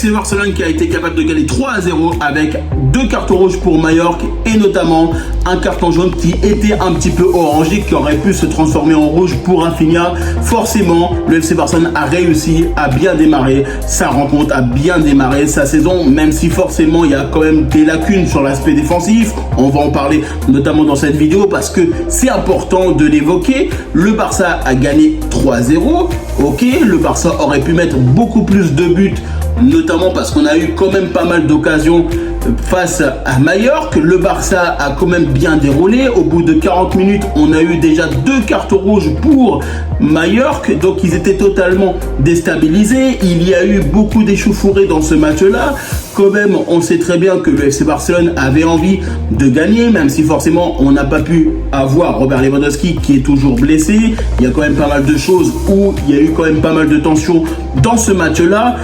FC Barcelone qui a été capable de gagner 3-0 avec 2 cartons rouges pour Mallorca et notamment un carton jaune qui était un petit peu orangé, qui aurait pu se transformer en rouge pour Rafinha. Forcément, le FC Barcelone a réussi à bien démarrer sa rencontre, à bien démarrer sa saison, même si forcément il y a quand même des lacunes sur l'aspect défensif. On va en parler notamment dans cette vidéo parce que c'est important de l'évoquer. Le Barça a gagné 3-0. Ok, le Barça aurait pu mettre beaucoup plus de buts, notamment parce qu'on a eu quand même pas mal d'occasions face à Mallorca. Le Barça a quand même bien déroulé. Au bout de 40 minutes, on a eu déjà 2 cartons rouges pour Mallorca. Donc ils étaient totalement déstabilisés. Il y a eu beaucoup d'échauffourées dans ce match-là. Quand même, on sait très bien que le FC Barcelone avait envie de gagner, même si forcément on n'a pas pu avoir Robert Lewandowski qui est toujours blessé. Il y a quand même pas mal de choses où il y a eu quand même pas mal de tensions dans ce match-là.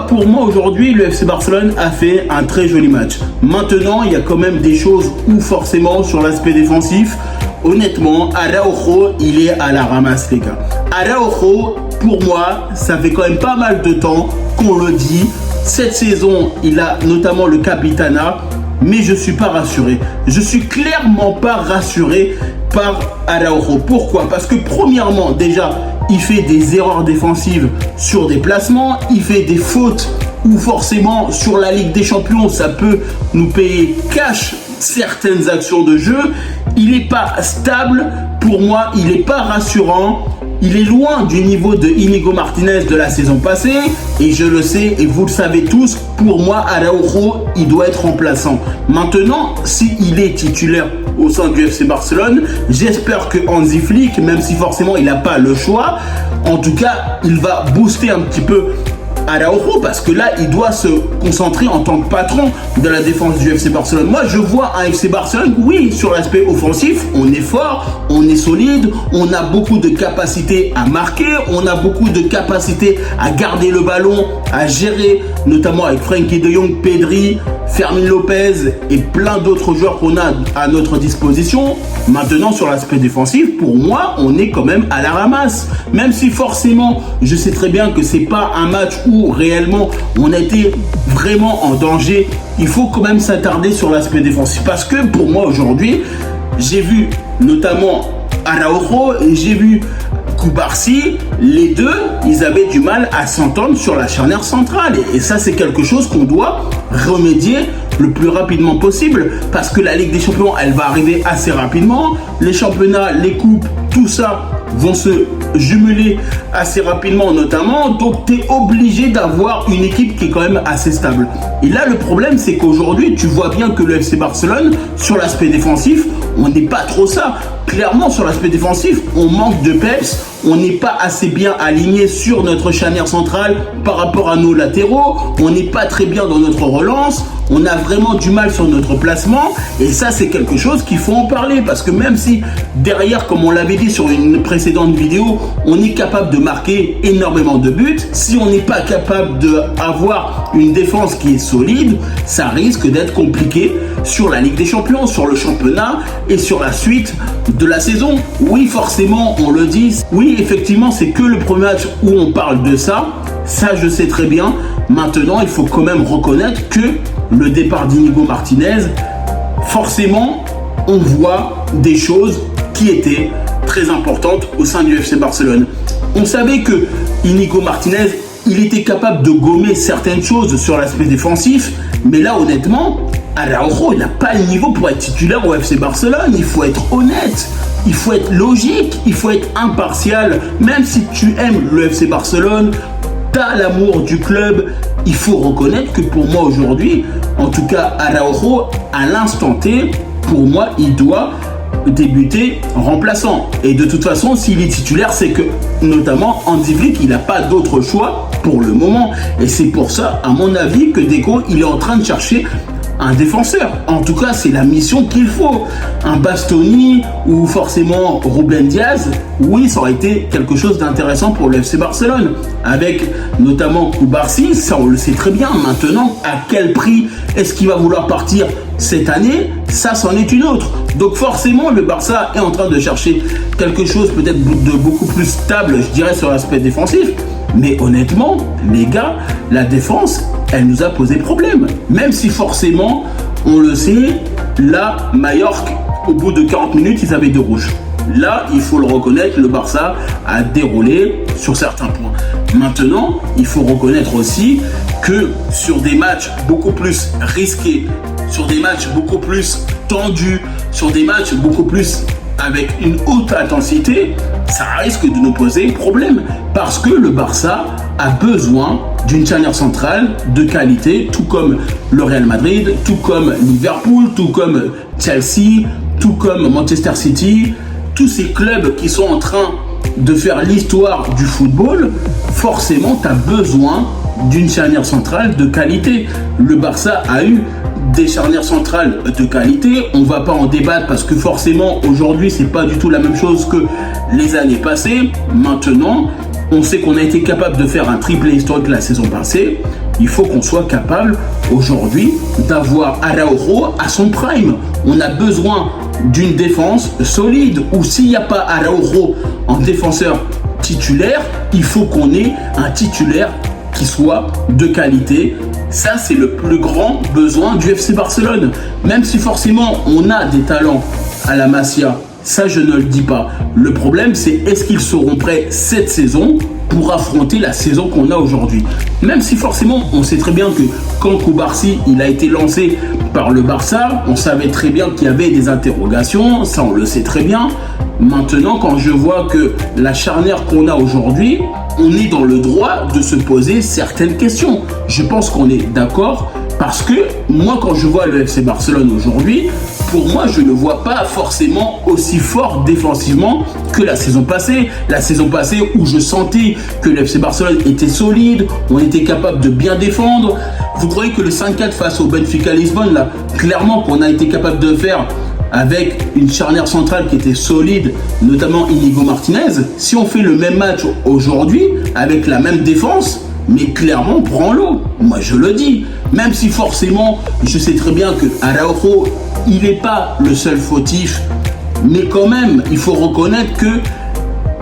Pour moi aujourd'hui, le FC Barcelone a fait un très joli match. Maintenant, il y a quand même des choses où forcément sur l'aspect défensif, honnêtement, Araujo, il est à la ramasse les gars. Araujo, pour moi, ça fait quand même pas mal de temps qu'on le dit. Cette saison, il a notamment le Capitana, mais je ne suis pas rassuré. Je suis clairement pas rassuré par Araujo. Pourquoi? Parce que premièrement, déjà, il fait des erreurs défensives sur des placements, il fait des fautes où forcément sur la Ligue des Champions, ça peut nous payer cash certaines actions de jeu. Il n'est pas stable, pour moi, il n'est pas rassurant. Il est loin du niveau de Íñigo Martínez de la saison passée et je le sais et vous le savez tous, pour moi Araujo il doit être remplaçant. Maintenant, s'il est titulaire au sein du FC Barcelone, j'espère que Hansi Flick, même si forcément il n'a pas le choix, en tout cas il va booster un petit peu Araujo parce que là il doit se concentrer en tant que patron de la défense du FC Barcelone. Moi je vois un FC Barcelone, oui, sur l'aspect offensif, on est fort, on est solide, on a beaucoup de capacités à marquer, on a beaucoup de capacités à garder le ballon, à gérer, notamment avec Frenkie de Jong, Pedri, Fermin Lopez et plein d'autres joueurs qu'on a à notre disposition. Maintenant sur l'aspect défensif, pour moi on est quand même à la ramasse, même si forcément je sais très bien que c'est pas un match où réellement on a été vraiment en danger. Il faut quand même s'attarder sur l'aspect défensif parce que pour moi aujourd'hui j'ai vu notamment Araujo et j'ai vu Cubarsí, les deux ils avaient du mal à s'entendre sur la charnière centrale et ça c'est quelque chose qu'on doit remédier le plus rapidement possible parce que la Ligue des Champions elle va arriver assez rapidement, les championnats, les coupes, tout ça vont se jumeler assez rapidement notamment, donc tu es obligé d'avoir une équipe qui est quand même assez stable. Et là le problème c'est qu'aujourd'hui tu vois bien que le FC Barcelone sur l'aspect défensif on n'est pas trop ça. Clairement sur l'aspect défensif on manque de peps, on n'est pas assez bien aligné sur notre charnière centrale par rapport à nos latéraux, on n'est pas très bien dans notre relance, on a vraiment du mal sur notre placement et ça c'est quelque chose qu'il faut en parler parce que même si derrière, comme on l'avait dit sur une précédente vidéo, on est capable de marquer énormément de buts, si on n'est pas capable d'avoir une défense qui est solide, ça risque d'être compliqué sur la Ligue des Champions, sur le championnat et sur la suite de la saison. Oui forcément on le dit, oui effectivement c'est que le premier match où on parle de ça, ça je sais très bien. Maintenant il faut quand même reconnaître que le départ d'Íñigo Martínez, forcément on voit des choses qui étaient très importantes au sein du FC Barcelone. On savait que Íñigo Martínez il était capable de gommer certaines choses sur l'aspect défensif, mais là honnêtement Araujo il n'a pas le niveau pour être titulaire au FC Barcelone. Il faut être honnête, il faut être logique, il faut être impartial. Même si tu aimes le FC Barcelone, tu as l'amour du club, il faut reconnaître que pour moi aujourd'hui, en tout cas Araujo à l'instant T, pour moi il doit débuter remplaçant. Et de toute façon s'il est titulaire c'est que notamment Hansi Flick il n'a pas d'autre choix pour le moment. Et c'est pour ça à mon avis que Deco il est en train de chercher un défenseur. En tout cas c'est la mission qu'il faut. Un Bastoni ou forcément Ruben Diaz, oui ça aurait été quelque chose d'intéressant pour le FC Barcelone. Avec notamment Cubarsí, ça on le sait très bien. Maintenant à quel prix est-ce qu'il va vouloir partir cette année, ça c'en est une autre. Donc forcément le Barça est en train de chercher quelque chose peut-être de beaucoup plus stable je dirais sur l'aspect défensif. Mais honnêtement les gars, la défense elle nous a posé problème. Même si forcément, on le sait, là, Majorque, au bout de 40 minutes, ils avaient 2 rouges. Là, il faut le reconnaître, le Barça a déroulé sur certains points. Maintenant, il faut reconnaître aussi que sur des matchs beaucoup plus risqués, sur des matchs beaucoup plus tendus, sur des matchs beaucoup plus avec une haute intensité, ça risque de nous poser problème. Parce que le Barça a besoin d'une charnière centrale de qualité, tout comme le Real Madrid, tout comme Liverpool, tout comme Chelsea, tout comme Manchester City. Tous ces clubs qui sont en train de faire l'histoire du football, forcément, tu as besoin d'une charnière centrale de qualité. Le Barça a eu des charnières centrales de qualité. On ne va pas en débattre parce que forcément, aujourd'hui, c'est pas du tout la même chose que les années passées. Maintenant, on sait qu'on a été capable de faire un triplé historique la saison passée. Il faut qu'on soit capable aujourd'hui d'avoir Araujo à son prime. On a besoin d'une défense solide, ou s'il n'y a pas Araujo en défenseur titulaire, il faut qu'on ait un titulaire qui soit de qualité. Ça, c'est le plus grand besoin du FC Barcelone. Même si forcément on a des talents à la Masia, ça je ne le dis pas. Le problème, c'est est-ce qu'ils seront prêts cette saison pour affronter la saison qu'on a aujourd'hui. Même si forcément on sait très bien que quand Koubarsi il a été lancé par le Barça, on savait très bien qu'il y avait des interrogations, ça on le sait très bien. Maintenant, quand je vois que la charnière qu'on a aujourd'hui, on est dans le droit de se poser certaines questions. Je pense qu'on est d'accord parce que moi, quand je vois le FC Barcelone aujourd'hui, pour moi, je ne vois pas forcément aussi fort défensivement que la saison passée. La saison passée où je sentais que le FC Barcelone était solide, on était capable de bien défendre. Vous croyez que le 5-4 face au Benfica Lisbonne, là, clairement qu'on a été capable de faire avec une charnière centrale qui était solide, notamment Inigo Martinez, si on fait le même match aujourd'hui, avec la même défense, mais clairement, prends-le. Moi, je le dis. Même si forcément, je sais très bien que Araujo, il n'est pas le seul fautif, mais quand même, il faut reconnaître que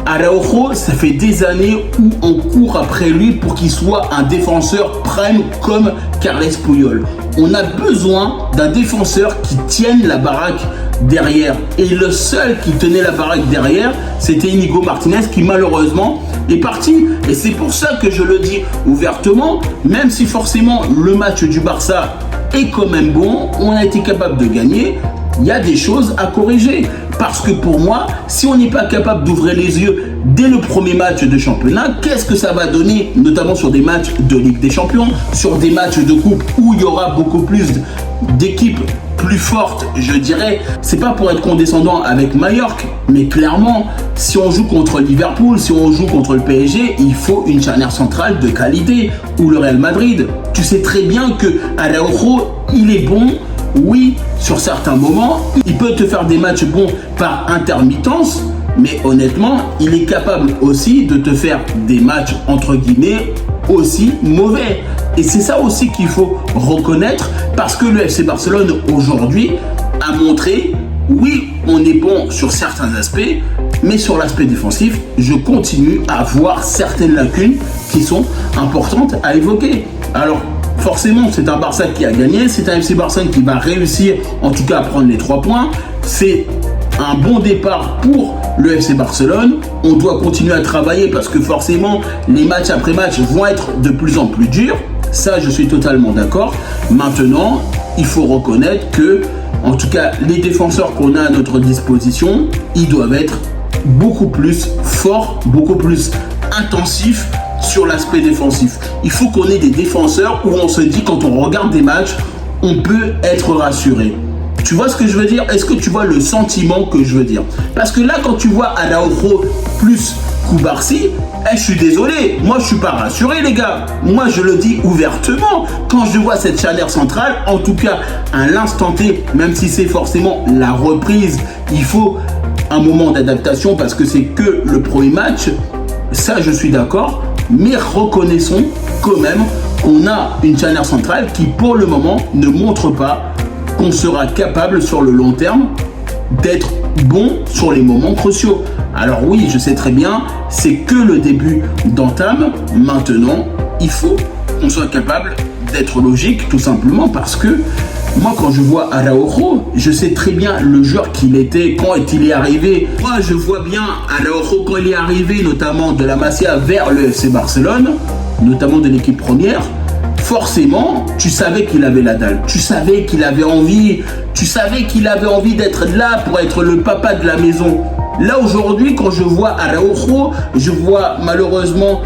Araujo, ça fait des années où on court après lui pour qu'il soit un défenseur prime comme Carles Puyol. On a besoin d'un défenseur qui tienne la baraque derrière. Et le seul qui tenait la baraque derrière, c'était Inigo Martinez qui malheureusement est parti. Et c'est pour ça que je le dis ouvertement, même si forcément le match du Barça est quand même bon, on a été capable de gagner, il y a des choses à corriger. Parce que pour moi, si on n'est pas capable d'ouvrir les yeux dès le premier match de championnat, qu'est-ce que ça va donner, notamment sur des matchs de Ligue des Champions, sur des matchs de coupe où il y aura beaucoup plus d'équipes plus fortes, je dirais. C'est pas pour être condescendant avec Majorque, mais clairement, si on joue contre Liverpool, si on joue contre le PSG, il faut une charnière centrale de qualité, ou le Real Madrid. Tu sais très bien que Araujo, il est bon. Oui, sur certains moments, il peut te faire des matchs bons par intermittence, mais honnêtement, il est capable aussi de te faire des matchs, entre guillemets, aussi mauvais. Et c'est ça aussi qu'il faut reconnaître, parce que le FC Barcelone, aujourd'hui, a montré, oui, on est bon sur certains aspects, mais sur l'aspect défensif, je continue à voir certaines lacunes qui sont importantes à évoquer. Alors, forcément, c'est un Barça qui a gagné, c'est un FC Barcelone qui va réussir en tout cas à prendre les 3 points. C'est un bon départ pour le FC Barcelone. On doit continuer à travailler parce que forcément, les matchs après match vont être de plus en plus durs. Ça, je suis totalement d'accord. Maintenant, il faut reconnaître que, en tout cas, les défenseurs qu'on a à notre disposition, ils doivent être beaucoup plus forts, beaucoup plus intensifs sur l'aspect défensif. Il faut qu'on ait des défenseurs où on se dit, quand on regarde des matchs, on peut être rassuré. Tu vois ce que je veux dire? Est-ce que tu vois le sentiment que je veux dire? Parce que là, quand tu vois Araujo plus Koubarsi, je suis désolé, moi je suis pas rassuré les gars. Moi je le dis ouvertement, quand je vois cette charnière centrale, en tout cas à l'instant T, même si c'est forcément la reprise, il faut un moment d'adaptation parce que c'est que le premier match, ça je suis d'accord. Mais reconnaissons quand même qu'on a une charnière centrale qui pour le moment ne montre pas qu'on sera capable sur le long terme d'être bon sur les moments cruciaux. Alors oui, je sais très bien, c'est que le début d'entame. Maintenant, il faut qu'on soit capable d'être logique, tout simplement parce que moi, quand je vois Araujo, je sais très bien le joueur qu'il était quand il est arrivé. Moi, je vois bien Araujo quand il est arrivé, notamment de la Masia vers le FC Barcelone, notamment de l'équipe première. Forcément, tu savais qu'il avait la dalle, tu savais qu'il avait envie, d'être là pour être le papa de la maison. Là, aujourd'hui, quand je vois Araujo, je vois malheureusement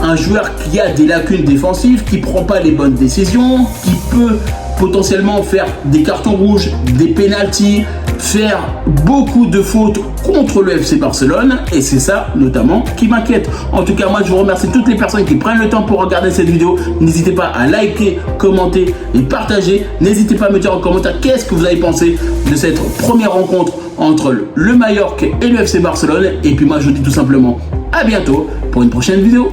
un joueur qui a des lacunes défensives, qui ne prend pas les bonnes décisions, qui peut potentiellement faire des cartons rouges, des pénaltys, faire beaucoup de fautes contre le FC Barcelone, et c'est ça notamment qui m'inquiète. En tout cas, moi je vous remercie toutes les personnes qui prennent le temps pour regarder cette vidéo. N'hésitez pas à liker, commenter et partager. N'hésitez pas à me dire en commentaire qu'est-ce que vous avez pensé de cette première rencontre entre le Mallorca et le FC Barcelone. Et puis moi je vous dis tout simplement à bientôt pour une prochaine vidéo.